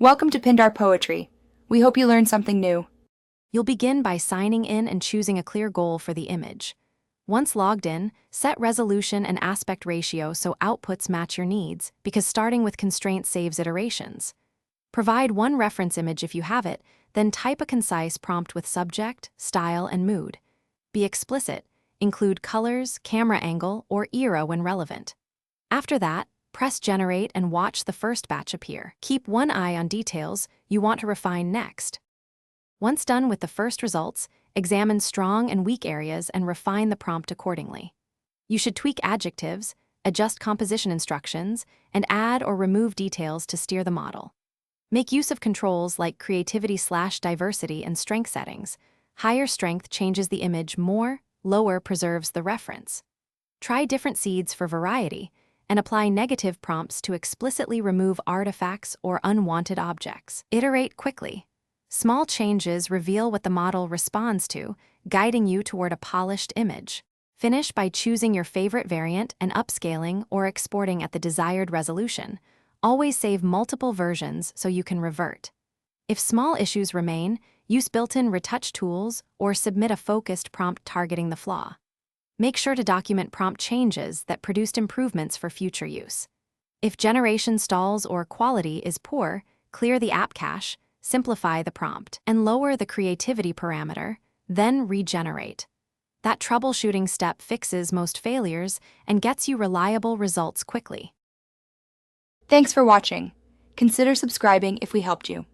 Welcome to Pindar Poetry. We hope you learned something new. You'll begin by signing in and choosing a clear goal for the image. Once logged in, set resolution and aspect ratio so outputs match your needs, because starting with constraints saves iterations. Provide one reference image if you have it, then type a concise prompt with subject, style, and mood. Be explicit, include colors, camera angle, or era when relevant. After that, press generate and watch the first batch appear. Keep one eye on details you want to refine next. Once done with the first results, examine strong and weak areas and refine the prompt accordingly. You should tweak adjectives, adjust composition instructions, and add or remove details to steer the model. Make use of controls like creativity/diversity and strength settings. Higher strength changes the image more, lower preserves the reference. Try different seeds for variety, and apply negative prompts to explicitly remove artifacts or unwanted objects. Iterate quickly. Small changes reveal what the model responds to, guiding you toward a polished image. Finish by choosing your favorite variant and upscaling or exporting at the desired resolution. Always save multiple versions so you can revert. If small issues remain, use built-in retouch tools or submit a focused prompt targeting the flaw. Make sure to document prompt changes that produced improvements for future use. If generation stalls or quality is poor, clear the app cache, simplify the prompt, and lower the creativity parameter, then regenerate. That troubleshooting step fixes most failures and gets you reliable results quickly. Thanks for watching. Consider subscribing if we helped you.